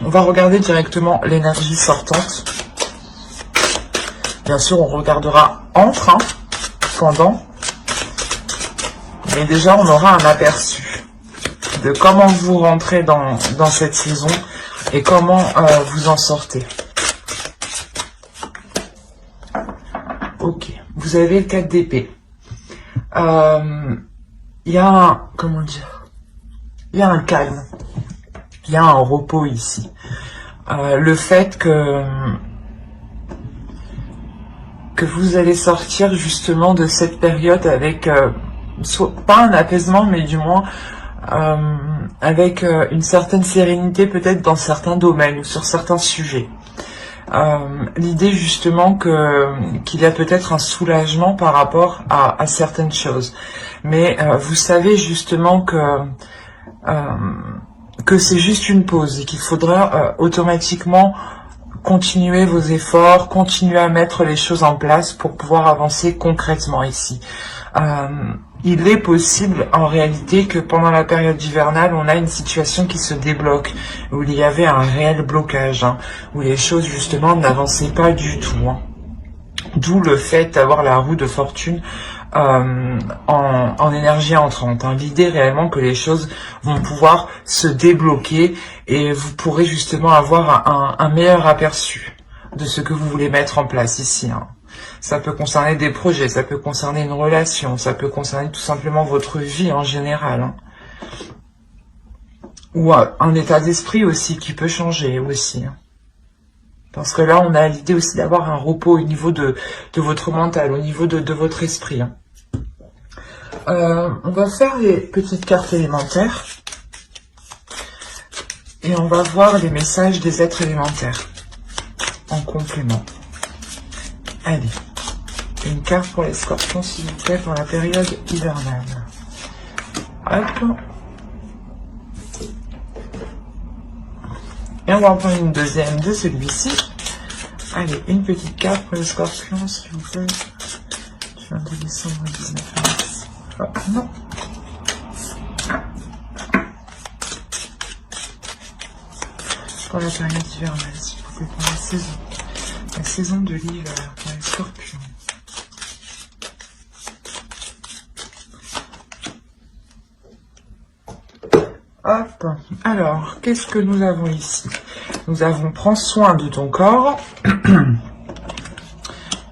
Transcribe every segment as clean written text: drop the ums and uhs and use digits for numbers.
On va regarder directement l'énergie sortante. Bien sûr, on regardera entre, hein, pendant. Mais déjà, on aura un aperçu de comment vous rentrez dans cette saison et comment vous en sortez. Ok, vous avez le 4 d'épée. Il y a un, comment dire, il y a un calme, il y a un repos ici. Le fait que vous allez sortir justement de cette période avec, pas un apaisement, mais du moins avec une certaine sérénité peut-être dans certains domaines ou sur certains sujets. L'idée justement qu'il y a peut-être un soulagement par rapport à certaines choses. Mais vous savez justement que c'est juste une pause et qu'il faudra automatiquement continuer vos efforts, continuer à mettre les choses en place pour pouvoir avancer concrètement ici. Il est possible en réalité que pendant la période hivernale, on a une situation qui se débloque, où il y avait un réel blocage, hein, où les choses justement n'avançaient pas du tout. Hein. D'où le fait d'avoir la roue de fortune en énergie entrante. Hein. L'idée réellement que les choses vont pouvoir se débloquer et vous pourrez justement avoir un meilleur aperçu de ce que vous voulez mettre en place ici. Hein. Ça peut concerner des projets, ça peut concerner une relation, ça peut concerner tout simplement votre vie en général. Hein. Ou un état d'esprit aussi qui peut changer aussi. Hein. Parce que là, on a l'idée aussi d'avoir un repos au niveau de votre mental, au niveau de votre esprit. Hein. On va faire les petites cartes élémentaires. Et on va voir les messages des êtres élémentaires en complément. Allez, une carte pour les scorpions, s'il vous plaît, pour la période hivernale. Hop. Et on va en prendre une deuxième de celui-ci. Allez, une petite carte pour les scorpions, s'il vous plaît. Du 22 décembre au 19 mars. Oh, non. Pour la période hivernale, s'il vous plaît, pour la saison. La saison de l'hiver, pour les scorpions. Hop. Alors, qu'est-ce que nous avons ici? Nous avons prends soin de ton corps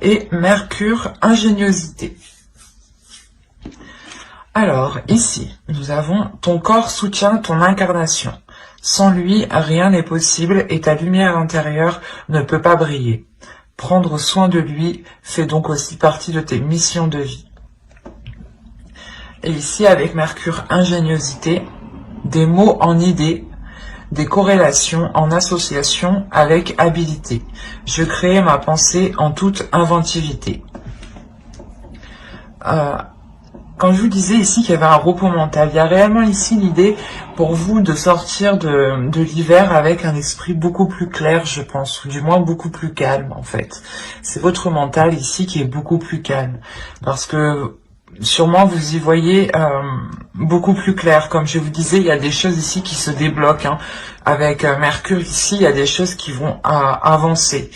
et Mercure, ingéniosité. Alors, ici, nous avons ton corps soutient ton incarnation. Sans lui, rien n'est possible et ta lumière intérieure ne peut pas briller. Prendre soin de lui fait donc aussi partie de tes missions de vie. Et ici, avec Mercure, ingéniosité, des mots en idées, des corrélations en association avec habilité. Je crée ma pensée en toute inventivité. Quand je vous disais ici qu'il y avait un repos mental, il y a réellement ici l'idée pour vous de sortir de l'hiver avec un esprit beaucoup plus clair, je pense, ou du moins beaucoup plus calme en fait. C'est votre mental ici qui est beaucoup plus calme, parce que sûrement vous y voyez beaucoup plus clair. Comme je vous disais, il y a des choses ici qui se débloquent. Hein. Avec Mercure ici, il y a des choses qui vont avancer.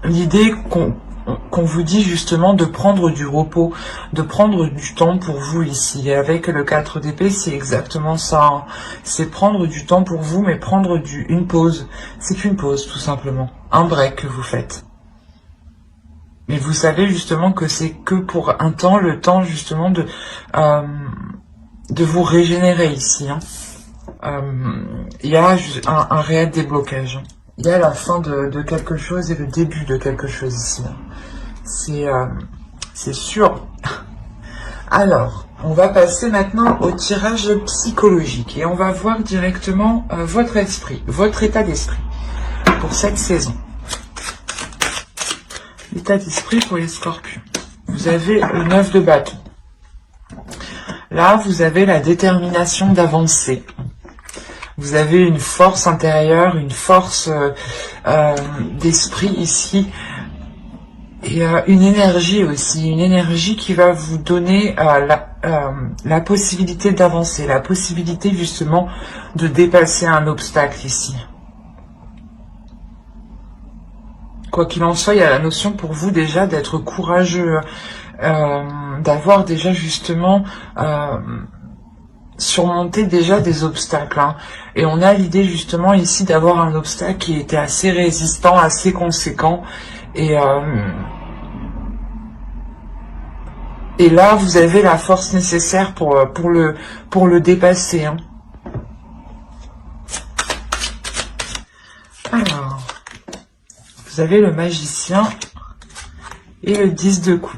L'idée qu'on vous dit justement de prendre du repos, de prendre du temps pour vous ici. Et avec le 4 d'épée, c'est exactement ça. Hein. C'est prendre du temps pour vous, mais prendre une pause. C'est une pause, tout simplement. Un break que vous faites. Mais vous savez justement que c'est que pour un temps, le temps justement de vous régénérer ici. Hein. Il y a un réel déblocage. Il y a la fin de quelque chose et le début de quelque chose ici. Hein. C'est sûr. Alors, on va passer maintenant au tirage psychologique et on va voir directement votre esprit, votre état d'esprit pour cette saison. L'état d'esprit pour les scorpions. Vous avez le 9 de bâton. Là, vous avez la détermination d'avancer. Vous avez une force intérieure, une force d'esprit ici. Et une énergie aussi. Une énergie qui va vous donner la possibilité d'avancer, la possibilité justement de dépasser un obstacle ici. Quoi qu'il en soit, il y a la notion pour vous déjà d'être courageux, d'avoir déjà justement surmonté déjà des obstacles. Hein. Et on a l'idée justement ici d'avoir un obstacle qui était assez résistant, assez conséquent. Et là, vous avez la force nécessaire pour le dépasser. Hein. Alors, vous avez le magicien et le 10 de coupe.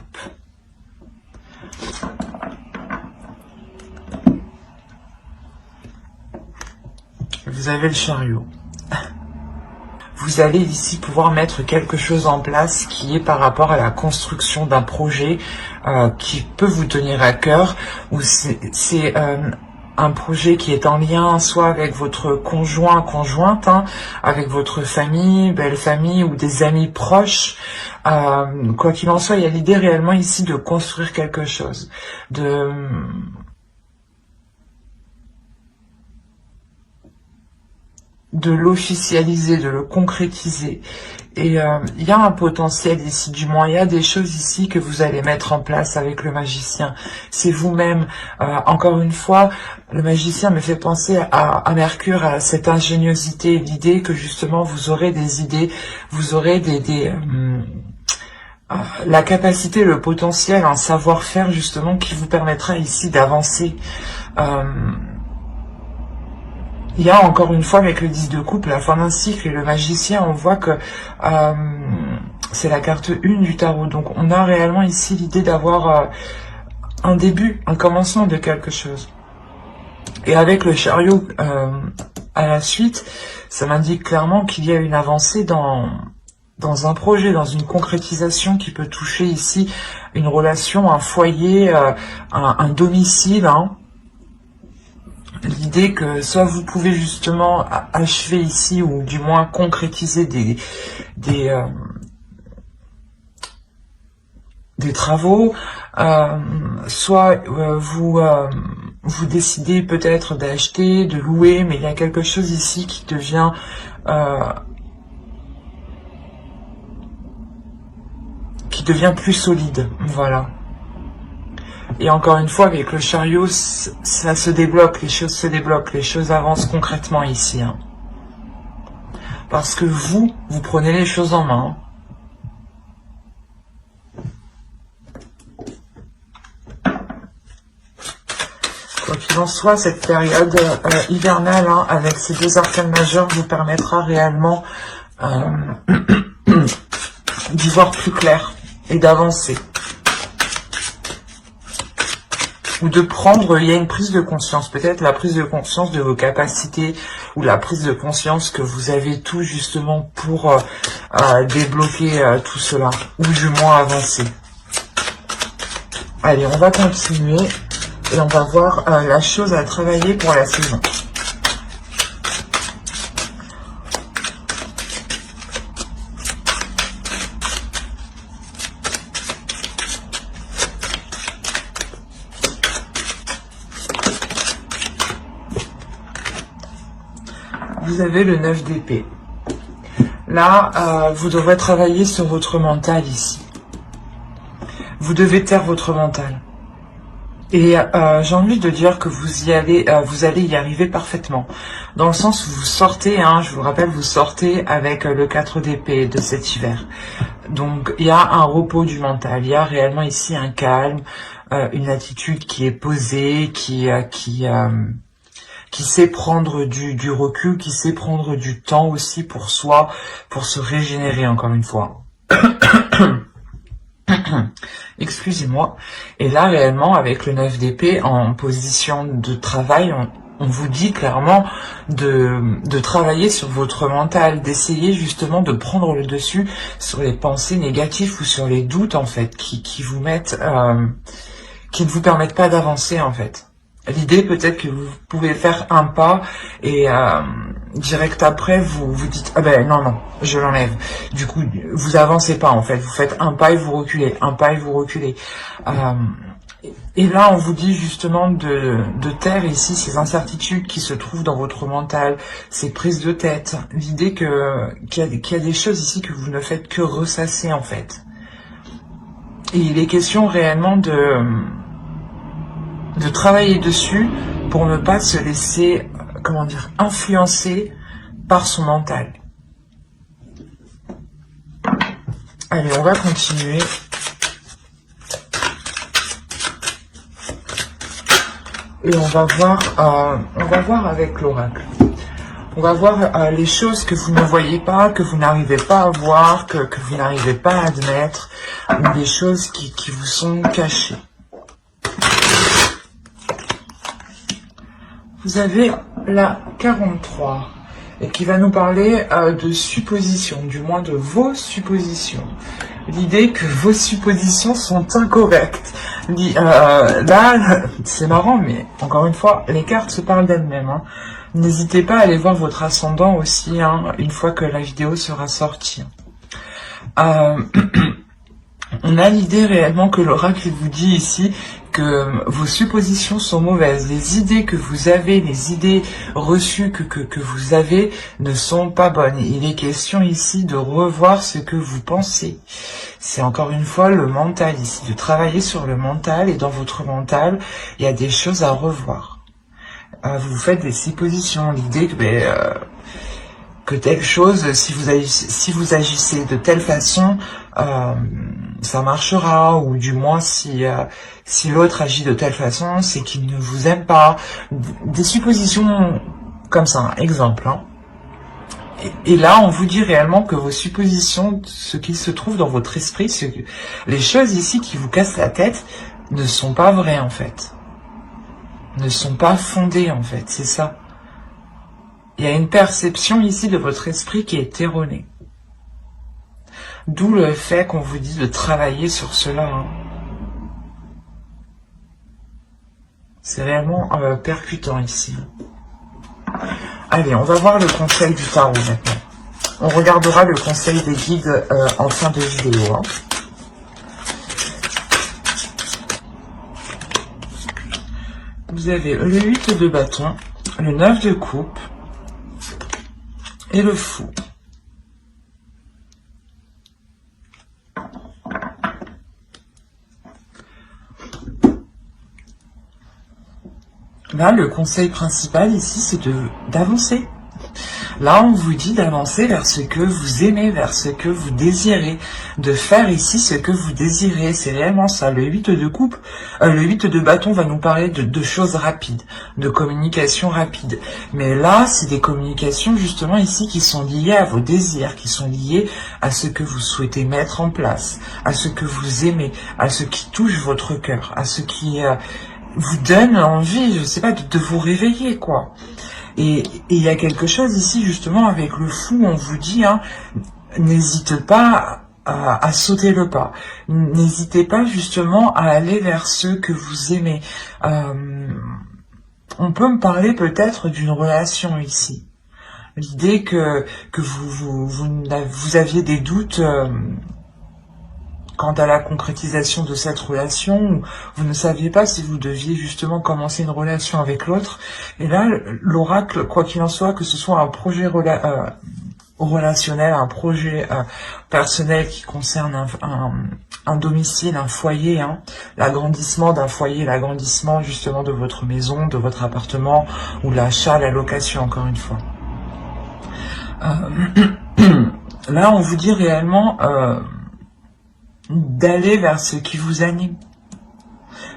Vous avez le chariot. Vous allez ici pouvoir mettre quelque chose en place qui est par rapport à la construction d'un projet qui peut vous tenir à cœur, ou c'est un projet qui est en lien soit avec votre conjoint, conjointe, hein, avec votre famille, belle famille ou des amis proches. Quoi qu'il en soit, il y a l'idée réellement ici de construire quelque chose, de l'officialiser, de le concrétiser. Et il y a un potentiel ici, du moins il y a des choses ici que vous allez mettre en place avec le magicien. C'est vous-même. Encore une fois, le magicien me fait penser à Mercure, à cette ingéniosité, l'idée que justement vous aurez des idées, vous aurez la capacité, le potentiel, un savoir-faire justement qui vous permettra ici d'avancer. Il y a encore une fois avec le 10 de coupe, la fin d'un cycle et le magicien, on voit que c'est la carte 1 du tarot. Donc on a réellement ici l'idée d'avoir un début, un commencement de quelque chose. Et avec le chariot à la suite, ça m'indique clairement qu'il y a une avancée dans un projet, dans une concrétisation qui peut toucher ici une relation, un foyer, un domicile, hein. L'idée que soit vous pouvez justement achever ici, ou du moins concrétiser des travaux, soit vous décidez peut-être d'acheter, de louer, mais il y a quelque chose ici qui devient plus solide, voilà. Et encore une fois, avec le chariot, ça se débloque, les choses se débloquent, les choses avancent concrètement ici. Hein. Parce que vous prenez les choses en main. Quoi qu'il en soit, cette période hivernale, hein, avec ces deux arcanes majeures, vous permettra réellement d'y voir plus clair et d'avancer. Ou de prendre, il y a une prise de conscience, peut-être la prise de conscience de vos capacités, ou la prise de conscience que vous avez tout justement pour débloquer tout cela, ou du moins avancer. Allez, on va continuer, et on va voir la chose à travailler pour la saison. Vous avez le 9 d'épée. Là, vous devrez travailler sur votre mental ici. Vous devez taire votre mental. Et j'ai envie de dire que vous allez y arriver parfaitement. Dans le sens où vous sortez, hein, je vous rappelle, vous sortez avec le 4 d'épée de cet hiver. Donc il y a un repos du mental, il y a réellement ici un calme, une attitude qui est posée, qui sait prendre du recul, qui sait prendre du temps aussi pour soi, pour se régénérer encore une fois. Excusez-moi. Et là, réellement, avec le 9 d'épée en position de travail, on vous dit clairement de travailler sur votre mental, d'essayer justement de prendre le dessus sur les pensées négatives ou sur les doutes, en fait, qui vous mettent, qui ne vous permettent pas d'avancer, en fait. L'idée peut-être que vous pouvez faire un pas et direct après vous dites ah ben non je l'enlève. Du coup vous avancez pas en fait, vous faites un pas et vous reculez, un pas et vous reculez. Et là, on vous dit justement de taire ici ces incertitudes qui se trouvent dans votre mental, ces prises de tête, l'idée qu'il y a des choses ici que vous ne faites que ressasser en fait. Et il est question réellement de travailler dessus pour ne pas se laisser, comment dire, influencer par son mental. Allez, on va continuer. Et on va voir avec l'oracle. On va voir les choses que vous ne voyez pas, que vous n'arrivez pas à voir, que vous n'arrivez pas à admettre, des choses qui vous sont cachées. Vous avez la 43 et qui va nous parler de suppositions, du moins de vos suppositions. L'idée que vos suppositions sont incorrectes. Là, c'est marrant, mais encore une fois, les cartes se parlent d'elles-mêmes. Hein. N'hésitez pas à aller voir votre ascendant aussi, hein, une fois que la vidéo sera sortie. On a l'idée réellement que l'oracle vous dit ici que vos suppositions sont mauvaises. Les idées que vous avez, les idées reçues que vous avez ne sont pas bonnes. Il est question ici de revoir ce que vous pensez. C'est encore une fois le mental ici, de travailler sur le mental. Et dans votre mental, il y a des choses à revoir. Vous faites des suppositions. L'idée que telle chose, si vous agissez de telle façon, ça marchera, ou du moins si l'autre agit de telle façon, c'est qu'il ne vous aime pas. Des suppositions comme ça, un exemple. Hein. Et là, on vous dit réellement que vos suppositions, ce qui se trouve dans votre esprit, les choses ici qui vous cassent la tête, ne sont pas vraies en fait. Ne sont pas fondées en fait, c'est ça. Il y a une perception ici de votre esprit qui est erronée. D'où le fait qu'on vous dit de travailler sur cela. Hein. C'est réellement percutant ici. Allez, on va voir le conseil du tarot maintenant. On regardera le conseil des guides en fin de vidéo. Hein. Vous avez le 8 de bâton, le 9 de coupe et le fou. Là, le conseil principal ici, c'est d'avancer. Là, on vous dit d'avancer vers ce que vous aimez, vers ce que vous désirez, de faire ici ce que vous désirez. C'est réellement ça. Le 8 de coupe, le 8 de bâton va nous parler de choses rapides, de communication rapide. Mais là, c'est des communications justement ici qui sont liées à vos désirs, qui sont liées à ce que vous souhaitez mettre en place, à ce que vous aimez, à ce qui touche votre cœur, à ce qui vous donne envie, je sais pas, de vous réveiller, quoi. Et il y a quelque chose ici, justement, avec le fou, on vous dit, hein, n'hésite pas à sauter le pas. N'hésitez pas, justement, à aller vers ceux que vous aimez. On peut me parler peut-être d'une relation ici. L'idée que vous aviez des doutes quant à la concrétisation de cette relation, où vous ne saviez pas si vous deviez justement commencer une relation avec l'autre. Et là, l'oracle, quoi qu'il en soit, que ce soit un projet relationnel, un projet personnel qui concerne un domicile, un foyer, hein, l'agrandissement d'un foyer, l'agrandissement justement de votre maison, de votre appartement, ou l'achat, la location, encore une fois. Là, on vous dit réellement d'aller vers ce qui vous anime,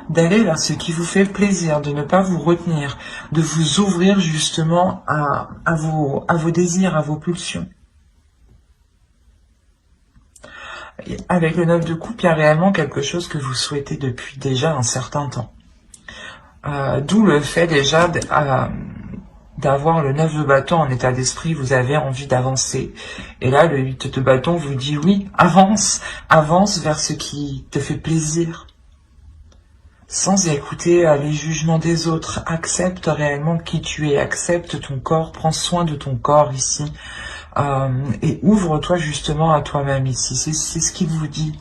d'aller vers ce qui vous fait plaisir, de ne pas vous retenir, de vous ouvrir justement à vos désirs, à vos pulsions. Et avec le 9 de coupe, il y a réellement quelque chose que vous souhaitez depuis déjà un certain temps. D'où le fait déjà d'avoir le 9 de bâton en état d'esprit, vous avez envie d'avancer. Et là, le 8 de bâton vous dit oui, avance vers ce qui te fait plaisir. Sans écouter les jugements des autres, accepte réellement qui tu es, accepte ton corps, prends soin de ton corps ici. Et ouvre-toi justement à toi-même ici, c'est ce qu'il vous dit.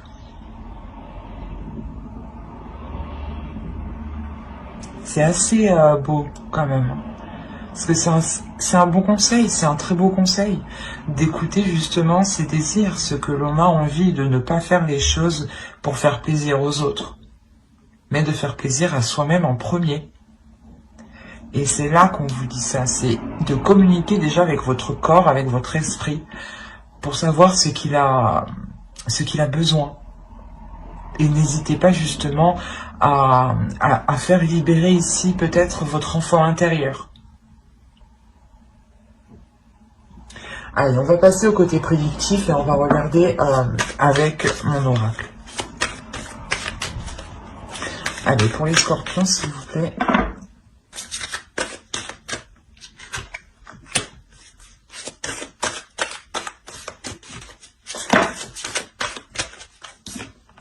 c'est assez beau quand même. Parce que c'est un bon conseil, c'est un très beau conseil d'écouter justement ses désirs, ce que l'on a envie, de ne pas faire les choses pour faire plaisir aux autres, mais de faire plaisir à soi-même en premier. Et c'est là qu'on vous dit ça, c'est de communiquer déjà avec votre corps, avec votre esprit, pour savoir ce qu'il a besoin. Et n'hésitez pas justement à faire libérer ici peut-être votre enfant intérieur. Allez, on va passer au côté prédictif et on va regarder avec mon oracle. Allez, pour les scorpions, s'il vous plaît.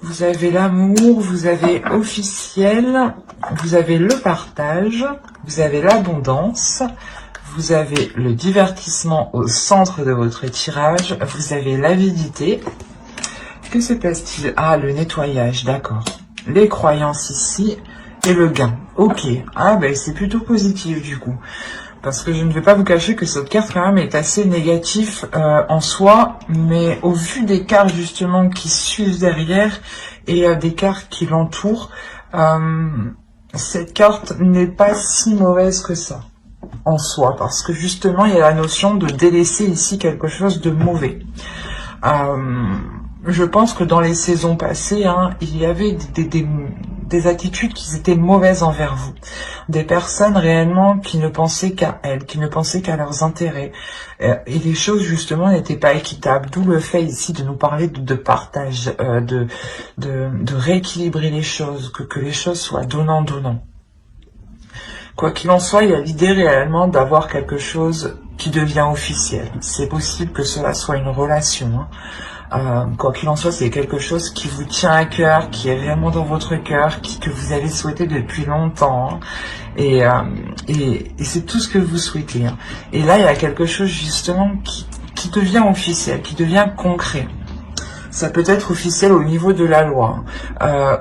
Vous avez l'amour, vous avez officiel, vous avez le partage, vous avez l'abondance, vous avez le divertissement au centre de votre tirage, vous avez l'avidité. Que se passe-t-il? Ah, le nettoyage, d'accord. Les croyances ici et le gain. Ok, ah ben c'est plutôt positif du coup. Parce que je ne vais pas vous cacher que cette carte quand même est assez négative en soi, mais au vu des cartes justement qui suivent derrière et des cartes qui l'entourent, cette carte n'est pas si mauvaise que ça en soi, parce que justement il y a la notion de délaisser ici quelque chose de mauvais. Je pense que dans les saisons passées, il y avait des attitudes qui étaient mauvaises envers vous. Des personnes réellement qui ne pensaient qu'à elles, qui ne pensaient qu'à leurs intérêts. Et les choses, justement, n'étaient pas équitables. D'où le fait ici de nous parler de partage, de rééquilibrer les choses, que les choses soient donnant-donnant. Quoi qu'il en soit, il y a l'idée réellement d'avoir quelque chose qui devient officiel. C'est possible que cela soit une relation, quoi qu'il en soit, c'est quelque chose qui vous tient à cœur, qui est réellement dans votre cœur, que vous avez souhaité depuis longtemps. Et c'est tout ce que vous souhaitez. Et là, il y a quelque chose justement qui devient officiel, qui devient concret. Ça peut être officiel au niveau de la loi,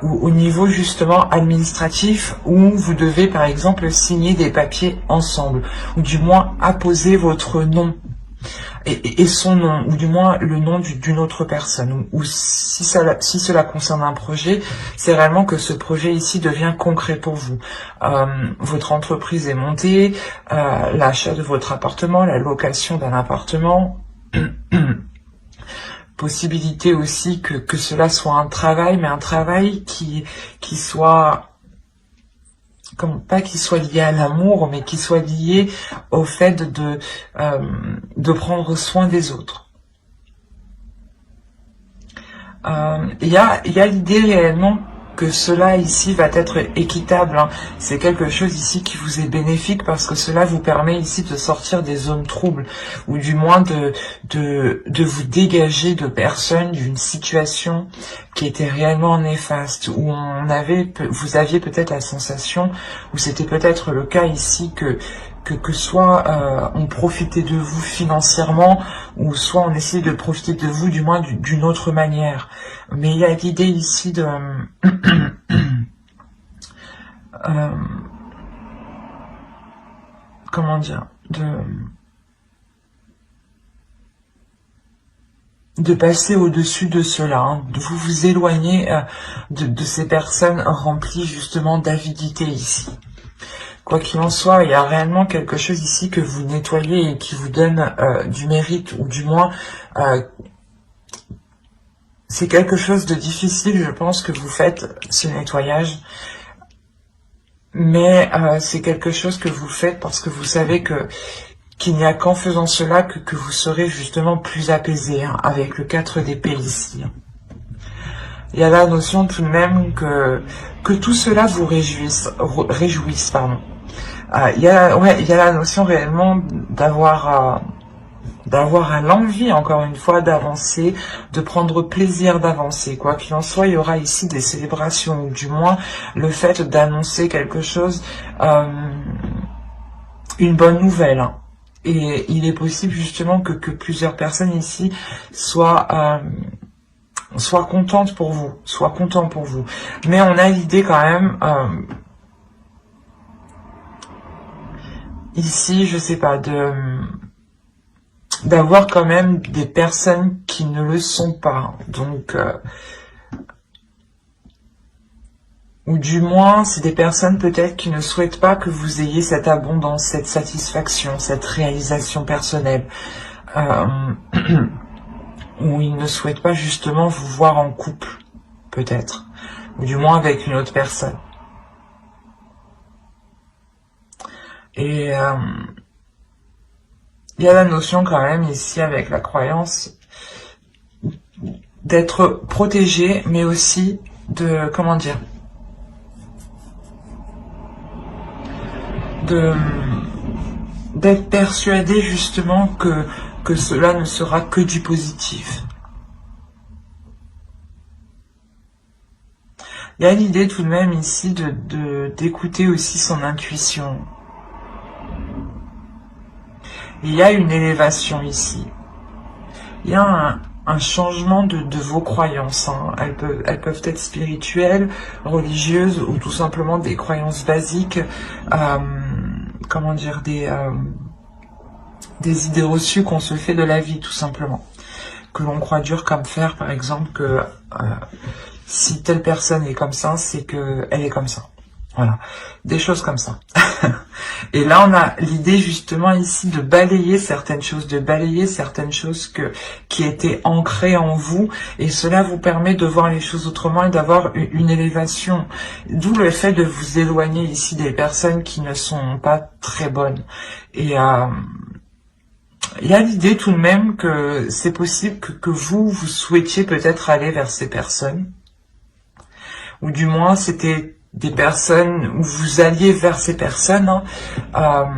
ou au niveau justement administratif, où vous devez par exemple signer des papiers ensemble, ou du moins apposer votre nom. Et son nom, ou du moins le nom d'une autre personne, ou si cela concerne un projet, c'est réellement que ce projet ici devient concret pour vous. Votre entreprise est montée, l'achat de votre appartement, la location d'un appartement, possibilité aussi que cela soit un travail, mais un travail qui soit... pas qu'il soit lié à l'amour, mais qu'il soit lié au fait de prendre soin des autres. Il y a l'idée réellement que cela ici va être équitable. C'est quelque chose ici qui vous est bénéfique parce que cela vous permet ici de sortir des zones troubles ou du moins de vous dégager de personnes, d'une situation qui était réellement néfaste, où vous aviez peut-être la sensation, ou c'était peut-être le cas ici que soit on profitait de vous financièrement, ou soit on essayait de profiter de vous du moins d'une autre manière. Mais il y a l'idée ici de... comment dire, de passer au-dessus de cela, de vous éloigner de ces personnes remplies justement d'avidité ici. Quoi qu'il en soit, il y a réellement quelque chose ici que vous nettoyez et qui vous donne du mérite, ou du moins c'est quelque chose de difficile, je pense, que vous faites ce nettoyage, mais c'est quelque chose que vous faites parce que vous savez qu'il n'y a qu'en faisant cela que vous serez justement plus apaisé, avec le 4 d'épée ici. Il y a la notion tout de même que tout cela vous réjouisse, pardon. Il y a la notion réellement d'avoir l'envie, encore une fois, d'avancer, de prendre plaisir d'avancer. Quoi qu'il en soit, il y aura ici des célébrations, ou du moins le fait d'annoncer quelque chose, une bonne nouvelle. Et il est possible justement que plusieurs personnes ici soient contentes pour vous, soient contents pour vous. Mais on a l'idée quand même ici, je sais pas, d'avoir quand même des personnes qui ne le sont pas. Donc, ou du moins, c'est des personnes peut-être qui ne souhaitent pas que vous ayez cette abondance, cette satisfaction, cette réalisation personnelle. Ou ils ne souhaitent pas justement vous voir en couple, peut-être. Ou du moins avec une autre personne. Et il y a la notion quand même ici avec la croyance d'être protégé, mais aussi de, comment dire, d'être persuadé justement que cela ne sera que du positif. Il y a l'idée tout de même ici d'écouter aussi son intuition. Il y a une élévation ici. Il y a un changement de vos croyances. Hein. Elles peuvent être spirituelles, religieuses ou tout simplement des croyances basiques. Comment dire, des idées reçues qu'on se fait de la vie, tout simplement. Que l'on croit dur comme fer, par exemple, que si telle personne est comme ça, c'est qu'elle est comme ça. Voilà, des choses comme ça. Et là, on a l'idée justement ici de balayer certaines choses, qui étaient ancrées en vous, et cela vous permet de voir les choses autrement et d'avoir une élévation. D'où le fait de vous éloigner ici des personnes qui ne sont pas très bonnes. Et il y a l'idée tout de même que c'est possible que vous souhaitiez peut-être aller vers ces personnes, ou du moins c'était des personnes où vous alliez vers ces personnes, hein,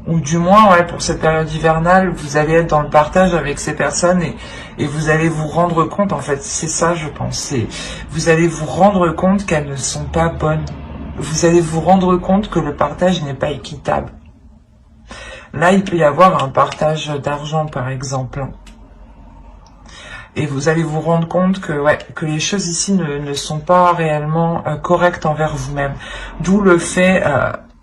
ou du moins, ouais, pour cette période hivernale, vous allez être dans le partage avec ces personnes et vous allez vous rendre compte, en fait, c'est ça, je pense, vous allez vous rendre compte qu'elles ne sont pas bonnes. Vous allez vous rendre compte que le partage n'est pas équitable. Là, il peut y avoir un partage d'argent, par exemple. Et vous allez vous rendre compte que, ouais, que les choses ici ne sont pas réellement correctes envers vous-même. D'où le fait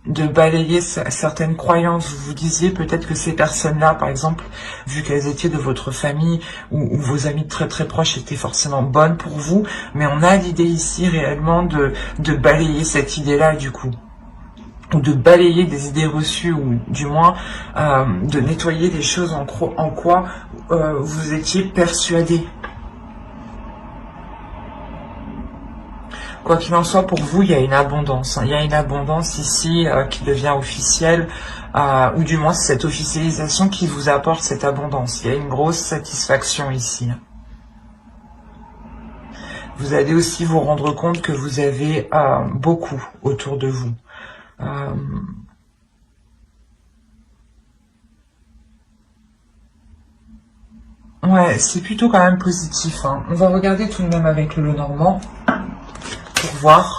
de balayer certaines croyances. Vous vous disiez peut-être que ces personnes-là, par exemple, vu qu'elles étaient de votre famille ou vos amis très très proches étaient forcément bonnes pour vous, mais on a l'idée ici réellement de balayer cette idée-là du coup. Ou de balayer des idées reçues, ou du moins de nettoyer des choses en quoi vous étiez persuadé. Quoi qu'il en soit, pour vous, il y a une abondance. Hein. Il y a une abondance ici qui devient officielle, ou du moins c'est cette officialisation qui vous apporte cette abondance. Il y a une grosse satisfaction ici. Vous allez aussi vous rendre compte que vous avez beaucoup autour de vous. Ouais, c'est plutôt quand même positif. Hein. On va regarder tout de même avec le Lenormand pour voir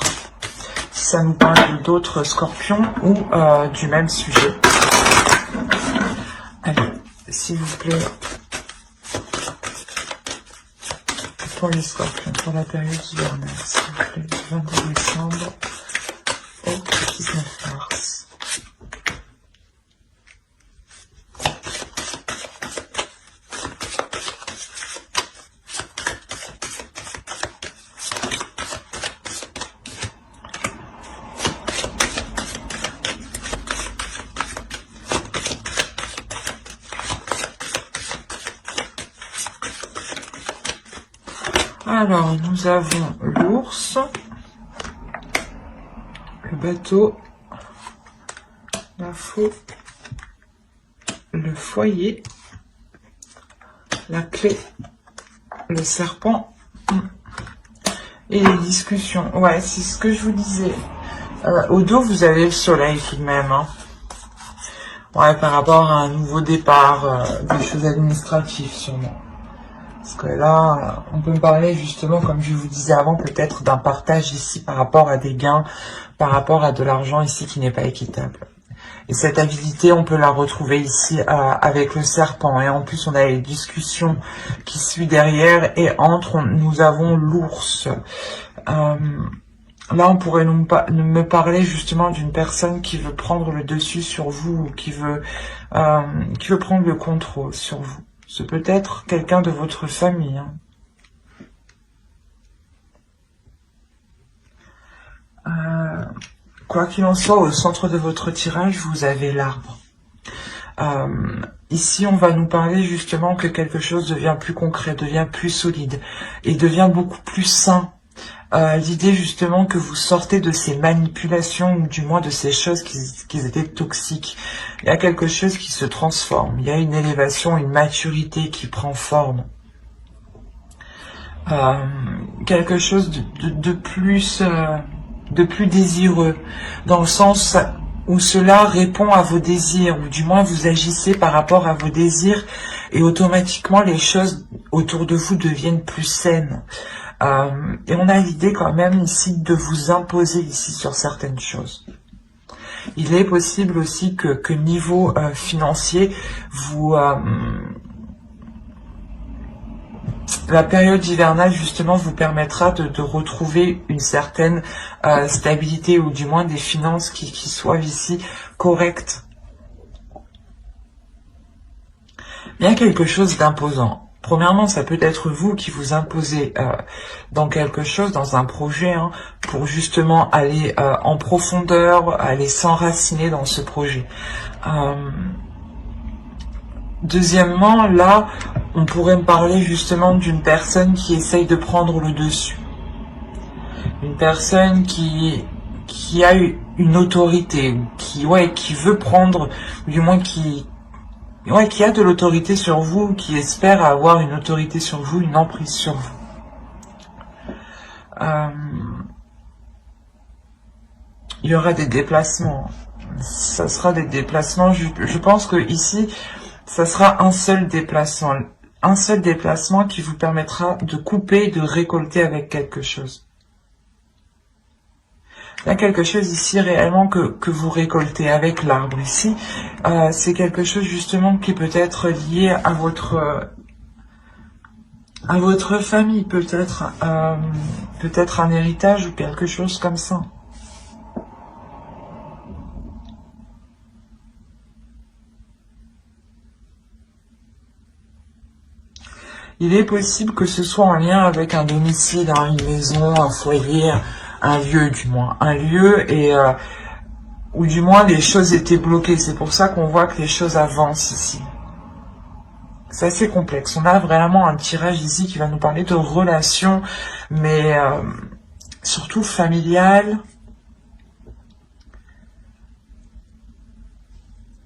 si ça nous parle d'autres scorpions ou du même sujet. Allez, s'il vous plaît, pour les scorpions, pour la période hivernale, s'il vous plaît, du 22 décembre au 19 mars. Alors, nous avons l'ours, le bateau, la faux, le foyer, la clé, le serpent et les discussions. Ouais, c'est ce que je vous disais. Au dos, vous avez le soleil tout de même. Hein. Ouais, par rapport à un nouveau départ, des choses administratives sûrement. Parce que là, on peut me parler justement, comme je vous disais avant, peut-être d'un partage ici par rapport à des gains, par rapport à de l'argent ici qui n'est pas équitable. Et cette habilité, on peut la retrouver ici avec le serpent. Et en plus, on a les discussions qui suivent derrière. Et entre, nous avons l'ours. Là, on pourrait me parler justement d'une personne qui veut prendre le dessus sur vous, ou qui veut prendre le contrôle sur vous. C'est peut-être quelqu'un de votre famille. Hein. Quoi qu'il en soit, au centre de votre tirage, vous avez l'arbre. Ici, on va nous parler justement que quelque chose devient plus concret, devient plus solide et devient beaucoup plus sain. L'idée justement que vous sortez de ces manipulations ou du moins de ces choses qui étaient toxiques. Il y a quelque chose qui se transforme. Il y a une élévation, une maturité qui prend forme. Quelque chose de plus désireux, dans le sens où cela répond à vos désirs, ou du moins vous agissez par rapport à vos désirs, et automatiquement les choses autour de vous deviennent plus saines. Et on a l'idée quand même ici de vous imposer ici sur certaines choses. Il est possible aussi que niveau financier, la période hivernale justement vous permettra de retrouver une certaine stabilité, ou du moins des finances qui soient ici correctes. Il y a quelque chose d'imposant. Premièrement, ça peut être vous qui vous imposez dans quelque chose, dans un projet, hein, pour justement aller en profondeur, aller s'enraciner dans ce projet. Deuxièmement, là, on pourrait me parler justement d'une personne qui essaye de prendre le dessus. Une personne qui a une autorité, qui veut prendre, ou du moins qui a de l'autorité sur vous, qui espère avoir une autorité sur vous, une emprise sur vous. Il y aura des déplacements. Ça sera des déplacements. Je pense que ici, ça sera un seul déplacement. Un seul déplacement qui vous permettra de couper, de récolter avec quelque chose. Il y a quelque chose ici réellement que vous récoltez avec l'arbre ici. C'est quelque chose justement qui peut être lié à votre famille, peut-être un héritage ou quelque chose comme ça. Il est possible que ce soit en lien avec un domicile, hein, une maison, un foyer, un lieu du moins. Un lieu et ou du moins les choses étaient bloquées. C'est pour ça qu'on voit que les choses avancent ici. C'est assez complexe. On a vraiment un tirage ici qui va nous parler de relations, mais surtout familiales,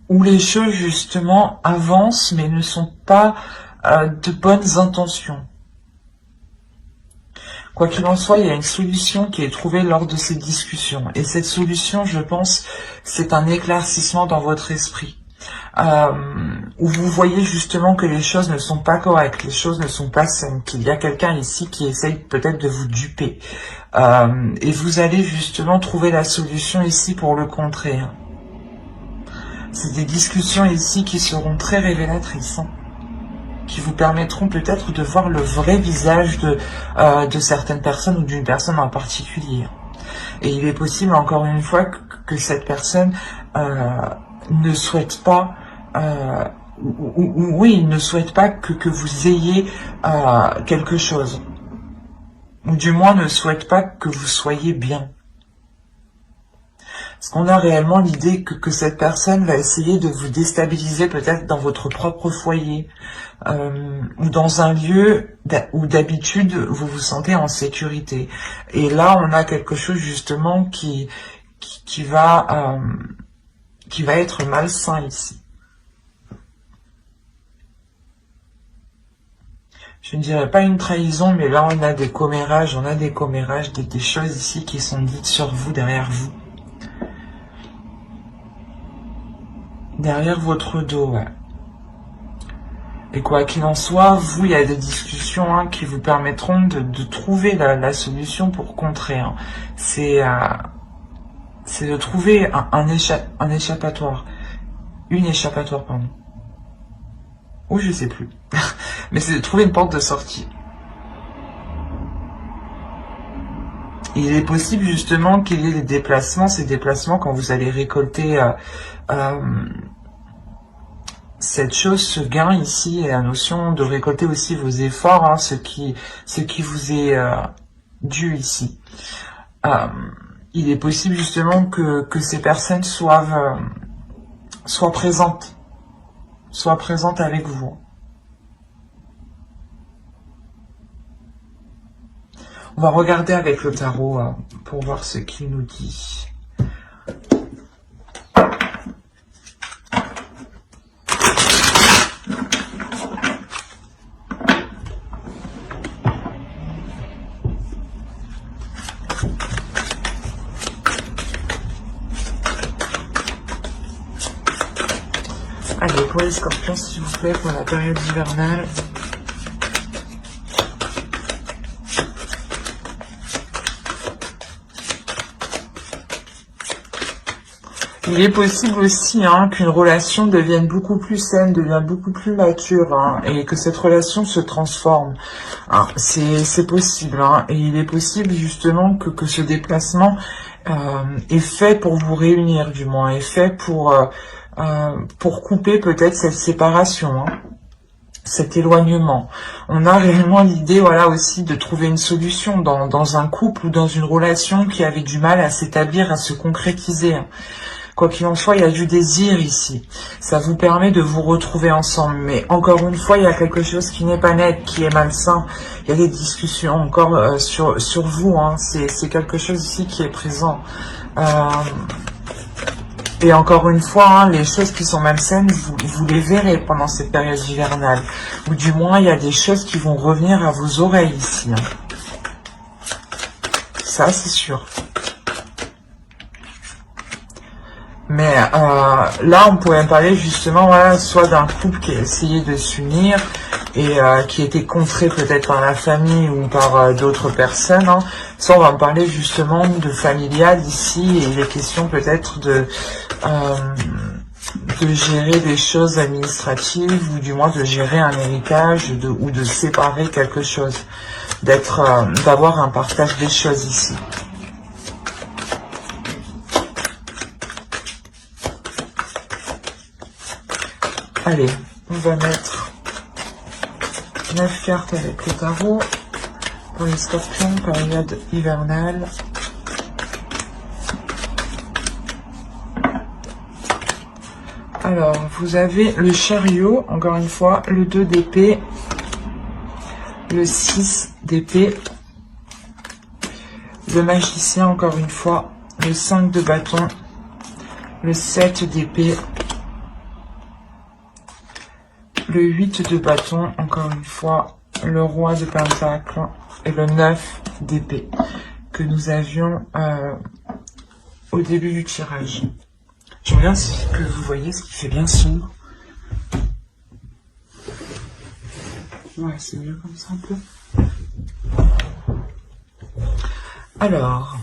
où les choses justement avancent mais ne sont pas de bonnes intentions. Quoi qu'il en soit, il y a une solution qui est trouvée lors de ces discussions. Et cette solution, je pense, c'est un éclaircissement dans votre esprit. Où vous voyez justement que les choses ne sont pas correctes, les choses ne sont pas saines, qu'il y a quelqu'un ici qui essaye peut-être de vous duper. Et vous allez justement trouver la solution ici pour le contrer. C'est des discussions ici qui seront très révélatrices, hein, qui vous permettront peut-être de voir le vrai visage de certaines personnes ou d'une personne en particulier. Et il est possible, encore une fois, que cette personne ne souhaite pas, il ne souhaite pas que vous ayez quelque chose. Ou du moins ne souhaite pas que vous soyez bien. Parce qu'on a réellement l'idée que cette personne va essayer de vous déstabiliser peut-être dans votre propre foyer, ou dans un lieu où d'habitude vous vous sentez en sécurité. Et là, on a quelque chose justement qui va être malsain ici. Je ne dirais pas une trahison, mais là on a des commérages, des choses ici qui sont dites sur vous, derrière vous. Derrière votre dos, ouais. Et quoi qu'il en soit, vous, il y a des discussions, hein, qui vous permettront de trouver la solution pour contrer. Hein. C'est de trouver un échappatoire. Une échappatoire, pardon. Ou je sais plus. Mais c'est de trouver une porte de sortie. Il est possible justement qu'il y ait des déplacements, ces déplacements quand vous allez récolter cette chose, ce gain ici, et la notion de récolter aussi vos efforts, hein, ce qui vous est dû ici. Il est possible justement que ces personnes soient présentes avec vous. On va regarder avec le tarot pour voir ce qu'il nous dit. Allez, pour les scorpions, s'il vous plaît, pour la période hivernale. Il est possible aussi qu'une relation devienne beaucoup plus saine, devienne beaucoup plus mature, et que cette relation se transforme. C'est possible, et il est possible justement que ce déplacement est fait pour vous réunir, du moins, est fait pour couper peut-être cette séparation, cet éloignement. On a réellement l'idée, voilà, aussi de trouver une solution dans un couple ou dans une relation qui avait du mal à s'établir, à se concrétiser. Quoi qu'il en soit, il y a du désir ici. Ça vous permet de vous retrouver ensemble. Mais encore une fois, il y a quelque chose qui n'est pas net, qui est malsain. Il y a des discussions encore sur vous. C'est quelque chose ici qui est présent. Et encore une fois, les choses qui sont malsaines, vous les verrez pendant cette période hivernale. Ou du moins, il y a des choses qui vont revenir à vos oreilles ici. Ça, c'est sûr. Mais là, on pourrait parler justement, voilà, soit d'un couple qui a essayé de s'unir et qui était contré peut-être par la famille ou par d'autres personnes. Soit on va me parler justement de familial ici, et il est question peut-être de gérer des choses administratives, ou du moins de gérer un héritage, ou de séparer quelque chose, d'avoir un partage des choses ici. Allez, on va mettre 9 cartes avec le tarot pour les scorpions, période hivernale. Alors, vous avez le chariot, encore une fois, le 2 d'épée, le 6 d'épée, le magicien, encore une fois, le 5 de bâton, le 7 d'épée, le 8 de bâton, encore une fois, le roi de pentacle et le 9 d'épée que nous avions au début du tirage. Je regarde si que vous voyez ce qui fait bien sombre. Ouais, c'est mieux comme ça un peu. Alors,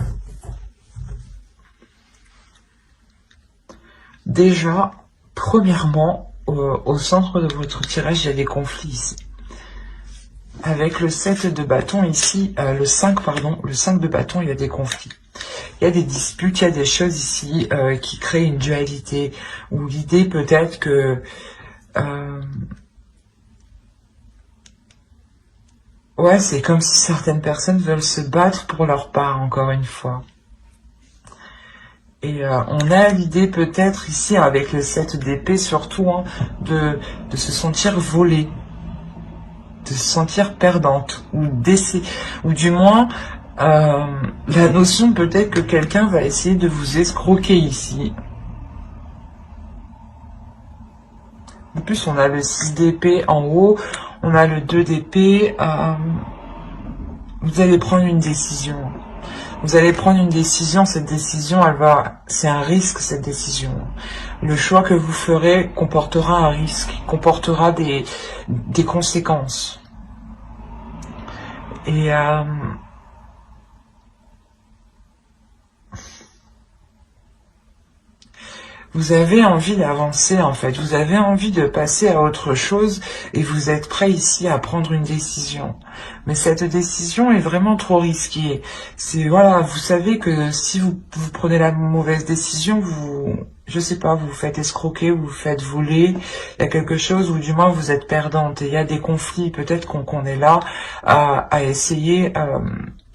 déjà, premièrement, au centre de votre tirage, il y a des conflits ici. Avec le 7 de bâton ici, le 5 de bâton, il y a des conflits. Il y a des disputes, il y a des choses ici qui créent une dualité, ou l'idée peut-être que ouais, c'est comme si certaines personnes veulent se battre pour leur part, encore une fois. Et on a l'idée peut-être ici, avec le 7 d'épée surtout, de se sentir volée, de se sentir perdante, ou du moins, la notion peut-être que quelqu'un va essayer de vous escroquer ici. En plus, on a le 6 d'épée en haut, on a le 2 d'épée, vous allez prendre une décision. Vous allez prendre une décision, cette décision, c'est un risque, cette décision. Le choix que vous ferez comportera un risque, comportera des conséquences. Et Vous avez envie d'avancer en fait, vous avez envie de passer à autre chose et vous êtes prêt ici à prendre une décision. Mais cette décision est vraiment trop risquée. C'est voilà, vous savez que si vous prenez la mauvaise décision, je sais pas, vous vous faites escroquer, vous vous faites voler, il y a quelque chose ou du moins vous êtes perdante et il y a des conflits. Peut-être qu'on est là à essayer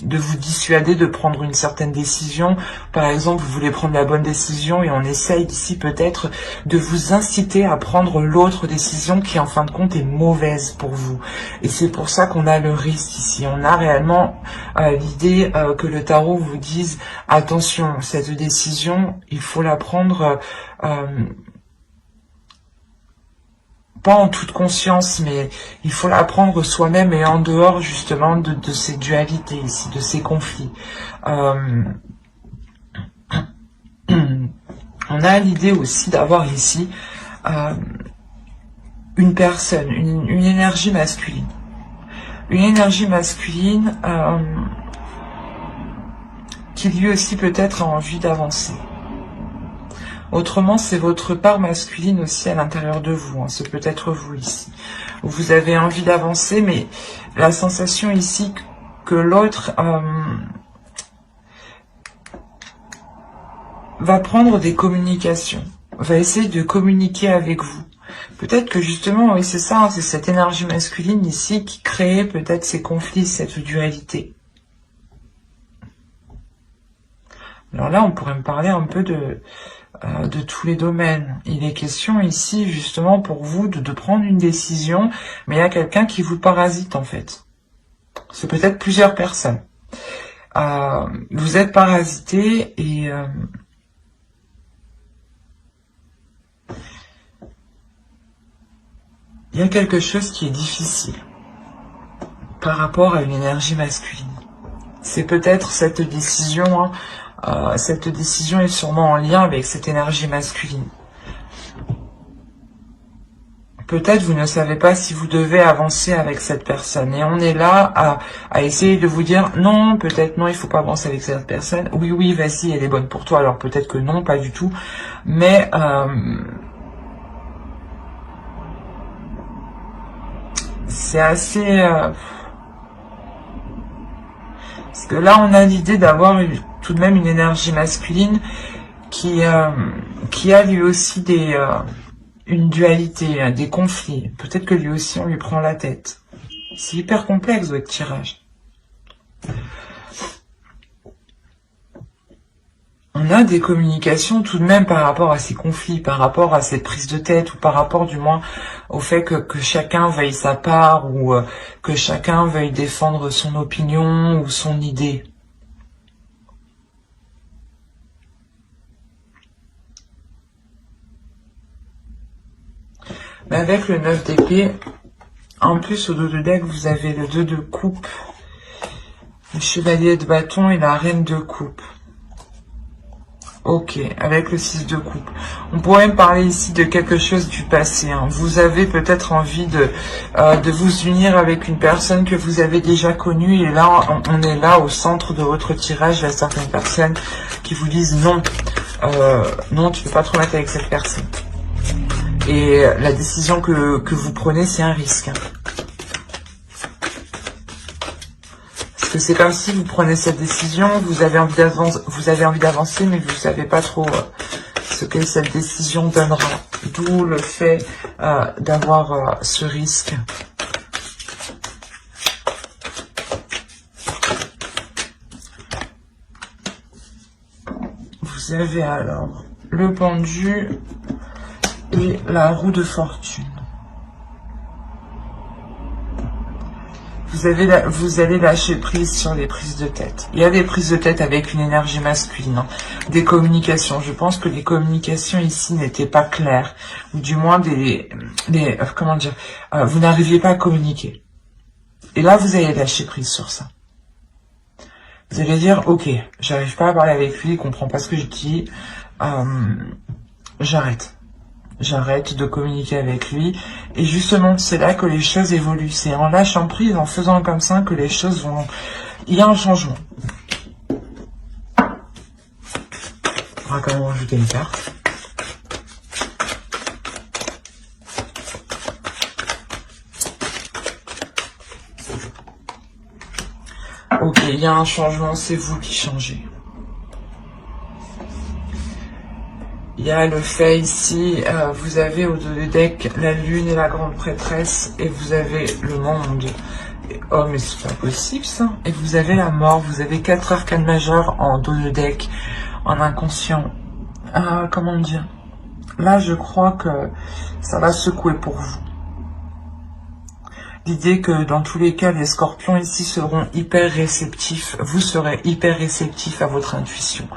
de vous dissuader de prendre une certaine décision. Par exemple, vous voulez prendre la bonne décision et on essaye ici peut-être de vous inciter à prendre l'autre décision qui en fin de compte est mauvaise pour vous. Et c'est pour ça qu'on a le risque ici. On a réellement l'idée que le tarot vous dise attention, cette décision, il faut la prendre pas en toute conscience, mais il faut la prendre soi-même et en dehors justement de ces dualités ici, de ces conflits. On a l'idée aussi d'avoir ici une personne, une énergie masculine. Une énergie masculine qui lui aussi peut-être a envie d'avancer. Autrement, c'est votre part masculine aussi à l'intérieur de vous. Hein. C'est peut-être vous ici. Vous avez envie d'avancer, mais la sensation ici que l'autre va prendre des communications, va essayer de communiquer avec vous. Peut-être que justement, oui, c'est ça, hein, c'est cette énergie masculine ici qui crée peut-être ces conflits, cette dualité. Alors là, on pourrait me parler un peu de tous les domaines. Il est question ici justement pour vous de prendre une décision, mais il y a quelqu'un qui vous parasite en fait. C'est peut-être plusieurs personnes. Vous êtes parasité et il y a quelque chose qui est difficile par rapport à une énergie masculine. C'est peut-être cette décision, hein, cette décision est sûrement en lien avec cette énergie masculine. Peut-être vous ne savez pas si vous devez avancer avec cette personne. Et on est là à essayer de vous dire non, peut-être non, il faut pas avancer avec cette personne. Oui, oui, vas-y, elle est bonne pour toi. Alors peut-être que non, pas du tout. Mais c'est assez... parce que là, on a l'idée d'avoir tout de même une énergie masculine qui a lui aussi une dualité, des conflits. Peut-être que lui aussi, on lui prend la tête. C'est hyper complexe, votre tirage. On a des communications tout de même par rapport à ces conflits, par rapport à cette prise de tête, ou par rapport du moins au fait que chacun veuille sa part, ou que chacun veuille défendre son opinion ou son idée. Mais avec le 9 d'épée, en plus au dos de deck, vous avez le 2 de coupe, le chevalier de bâton et la reine de coupe. Ok, avec le 6 de coupe. On pourrait me parler ici de quelque chose du passé. Hein. Vous avez peut-être envie de vous unir avec une personne que vous avez déjà connue. Et là, on est là au centre de votre tirage. Il y a certaines personnes qui vous disent non. Non, tu ne peux pas te mettre avec cette personne. Et la décision que vous prenez, c'est un risque. Hein. Parce que c'est comme si vous prenez cette décision, vous avez envie d'avancer, mais vous ne savez pas trop ce que cette décision donnera. D'où le fait d'avoir ce risque. Vous avez alors le pendu et la roue de fortune. Vous allez lâcher prise sur les prises de tête. Il y a des prises de tête avec une énergie masculine, hein. Des communications. Je pense que les communications ici n'étaient pas claires, ou du moins comment dire, vous n'arriviez pas à communiquer. Et là, vous allez lâcher prise sur ça. Vous allez dire, ok, j'arrive pas à parler avec lui, il comprend pas ce que je dis, j'arrête. J'arrête de communiquer avec lui. Et justement, c'est là que les choses évoluent. C'est en lâchant prise, en faisant comme ça, que les choses vont... Il y a un changement. On va quand même rajouter une carte. Ok, il y a un changement, c'est vous qui changez. Il y a le fait ici, vous avez au dos du deck la lune et la grande prêtresse, et vous avez le monde. Et, oh mais c'est pas possible ça. Et vous avez la mort, vous avez 4 arcanes majeures en dos de deck, en inconscient. Comment dire? Là je crois que ça va secouer pour vous. L'idée que dans tous les cas, les scorpions ici seront hyper réceptifs. Vous serez hyper réceptif à votre intuition.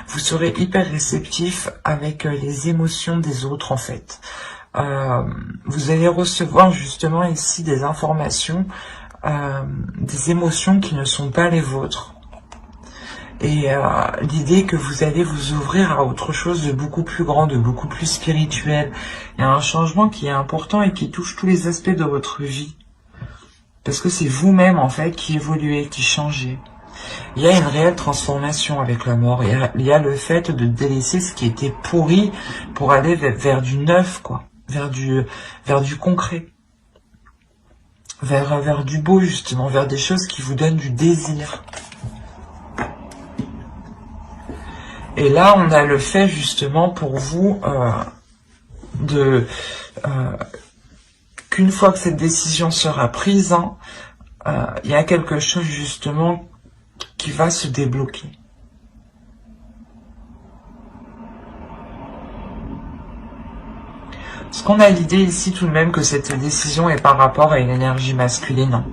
Vous serez hyper réceptif avec les émotions des autres en fait. Vous allez recevoir justement ici des informations, des émotions qui ne sont pas les vôtres. Et l'idée que vous allez vous ouvrir à autre chose de beaucoup plus grand, de beaucoup plus spirituel. Il y a un changement qui est important et qui touche tous les aspects de votre vie. Parce que c'est vous-même, en fait, qui évoluez, qui changez. Il y a une réelle transformation avec la mort. Il y a le fait de délaisser ce qui était pourri pour aller vers du neuf, quoi. Vers du concret. Vers du beau, justement. Vers des choses qui vous donnent du désir. Et là, on a le fait, justement, pour vous, qu'une fois que cette décision sera prise, il y a quelque chose justement qui va se débloquer. Parce qu'on a l'idée ici tout de même que cette décision est par rapport à une énergie masculine.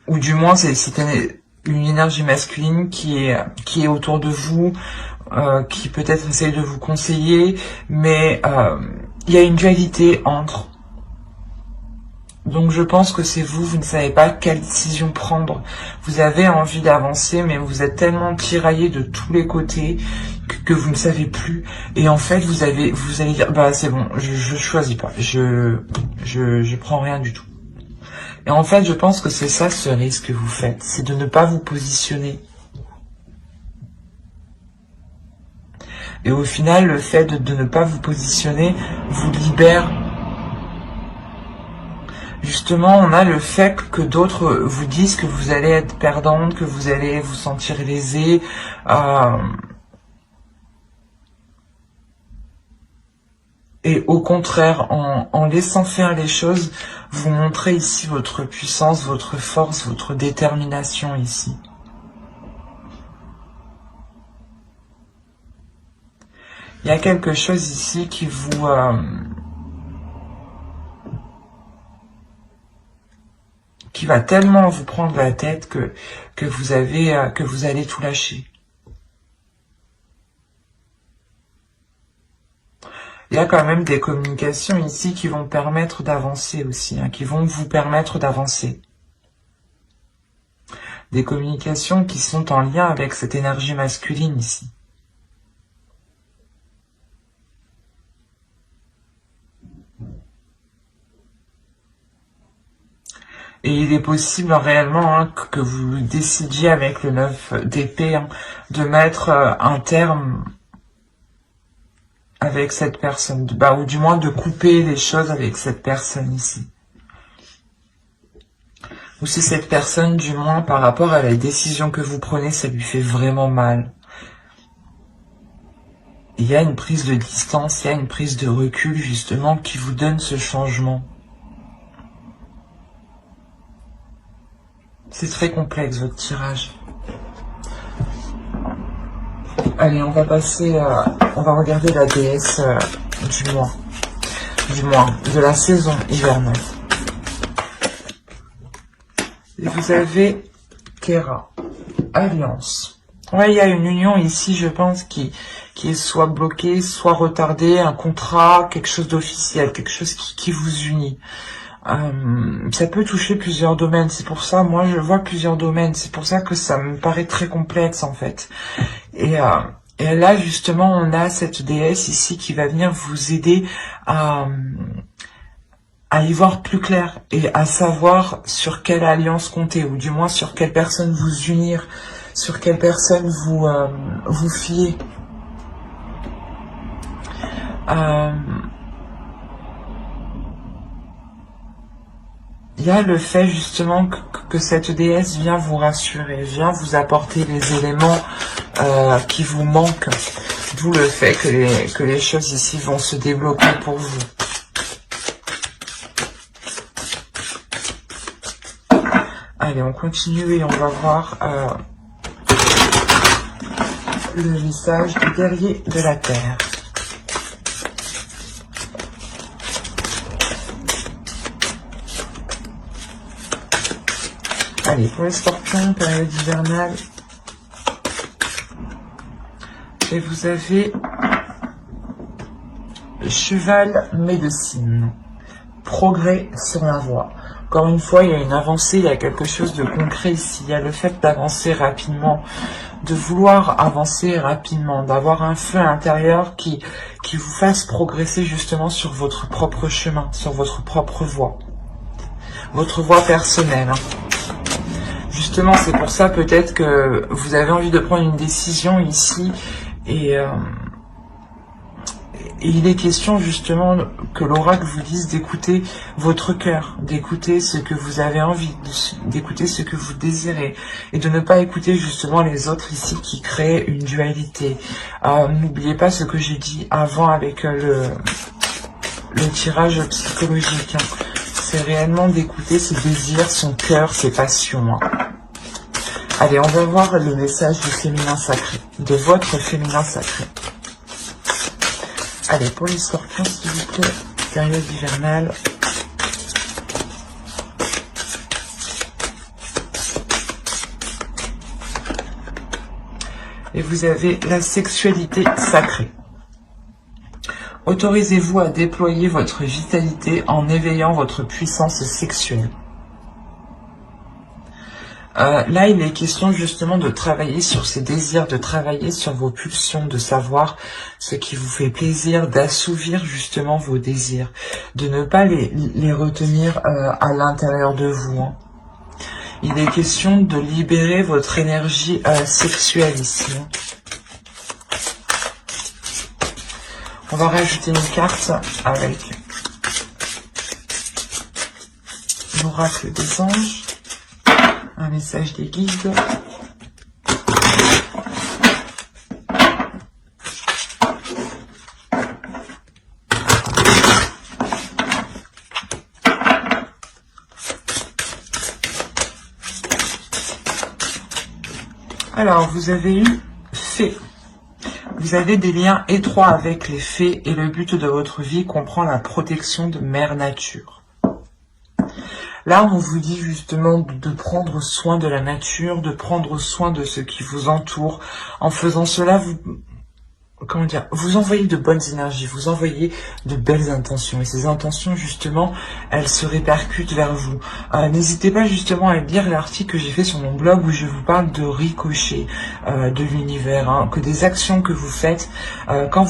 Ou du moins c'est une énergie masculine qui est autour de vous, qui peut-être essaye de vous conseiller, mais il y a une dualité entre. Donc je pense que c'est vous ne savez pas quelle décision prendre. Vous avez envie d'avancer, mais vous êtes tellement tiraillé de tous les côtés que vous ne savez plus. Et en fait, vous allez dire, bah c'est bon, je choisis pas, je prends rien du tout. Et en fait, je pense que c'est ça ce risque que vous faites, c'est de ne pas vous positionner. Et au final, le fait de ne pas vous positionner vous libère. Justement, on a le fait que d'autres vous disent que vous allez être perdante, que vous allez vous sentir lésée. Et au contraire, en laissant faire les choses, vous montrez ici votre puissance, votre force, votre détermination ici. Il y a quelque chose ici qui vous... qui va tellement vous prendre la tête que vous allez tout lâcher. Il y a quand même des communications ici qui vont permettre d'avancer aussi, qui vont vous permettre d'avancer. Des communications qui sont en lien avec cette énergie masculine ici. Et il est possible réellement que vous décidiez avec le 9 d'épée de mettre un terme avec cette personne, ou du moins de couper les choses avec cette personne ici. Ou si cette personne, du moins par rapport à la décision que vous prenez, ça lui fait vraiment mal. Il y a une prise de distance, il y a une prise de recul justement qui vous donne ce changement. C'est très complexe votre tirage. Allez, on va passer, on va regarder la déesse du mois, de la saison hivernale. Et vous avez Kera, Alliance. Ouais, il y a une union ici, je pense, qui est soit bloquée, soit retardée, un contrat, quelque chose d'officiel, quelque chose qui vous unit. Ça peut toucher plusieurs domaines, c'est pour ça, moi je vois plusieurs domaines, c'est pour ça que ça me paraît très complexe en fait. Et là justement on a cette déesse ici qui va venir vous aider à y voir plus clair et à savoir sur quelle alliance compter, ou du moins sur quelle personne vous unir, sur quelle personne vous fier. Il il y a le fait justement que cette déesse vient vous rassurer, vient vous apporter les éléments qui vous manquent. D'où le fait que les choses ici vont se débloquer pour vous. Allez, on continue et on va voir le message du guerrier de la Terre. Allez, pour les scorpions, période hivernale. Et vous avez cheval médecine. Progrès sur la voie. Encore une fois, il y a une avancée, il y a quelque chose de concret ici. Il y a le fait d'avancer rapidement, de vouloir avancer rapidement, d'avoir un feu intérieur qui vous fasse progresser justement sur votre propre chemin, sur votre propre voie. Votre voie personnelle. Justement, c'est pour ça peut-être que vous avez envie de prendre une décision ici et il est question justement que l'oracle vous dise d'écouter votre cœur, d'écouter ce que vous avez envie, d'écouter ce que vous désirez et de ne pas écouter justement les autres ici qui créent une dualité. N'oubliez pas ce que j'ai dit avant avec le tirage psychologique. C'est réellement d'écouter ses désirs, son cœur, ses passions. Allez, on va voir le message du féminin sacré, de votre féminin sacré. Allez, pour les scorpions, s'il vous plaît, période hivernale. Et vous avez la sexualité sacrée. Autorisez-vous à déployer votre vitalité en éveillant votre puissance sexuelle. Là, il est question justement de travailler sur ces désirs, de travailler sur vos pulsions, de savoir ce qui vous fait plaisir, d'assouvir justement vos désirs, de ne pas les retenir à l'intérieur de vous. Il est question de libérer votre énergie sexuelle ici. On va rajouter une carte avec l'oracle des anges. Un message des guides. Alors, vous avez eu fée. Vous avez des liens étroits avec les fées et le but de votre vie comprend la protection de Mère Nature. Là, on vous dit justement de prendre soin de la nature, de prendre soin de ce qui vous entoure. En faisant cela, vous envoyez de bonnes énergies, vous envoyez de belles intentions. Et ces intentions, justement, elles se répercutent vers vous. N'hésitez pas justement à lire l'article que j'ai fait sur mon blog où je vous parle de ricochet de l'univers. Que des actions que vous faites, quand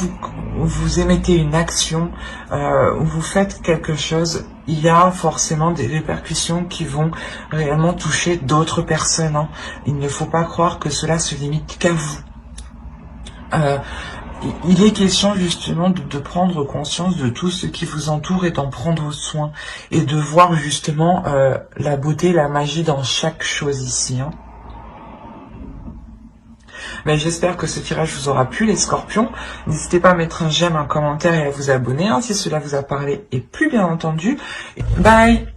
vous émettez une action, ou vous faites quelque chose, il y a forcément des répercussions qui vont réellement toucher d'autres personnes. Il ne faut pas croire que cela se limite qu'à vous. Il est question justement de prendre conscience de tout ce qui vous entoure et d'en prendre soin. Et de voir justement la beauté, la magie dans chaque chose ici. Mais j'espère que ce tirage vous aura plu les scorpions. N'hésitez pas à mettre un j'aime, un commentaire et à vous abonner si cela vous a parlé. Et plus bien entendu, bye!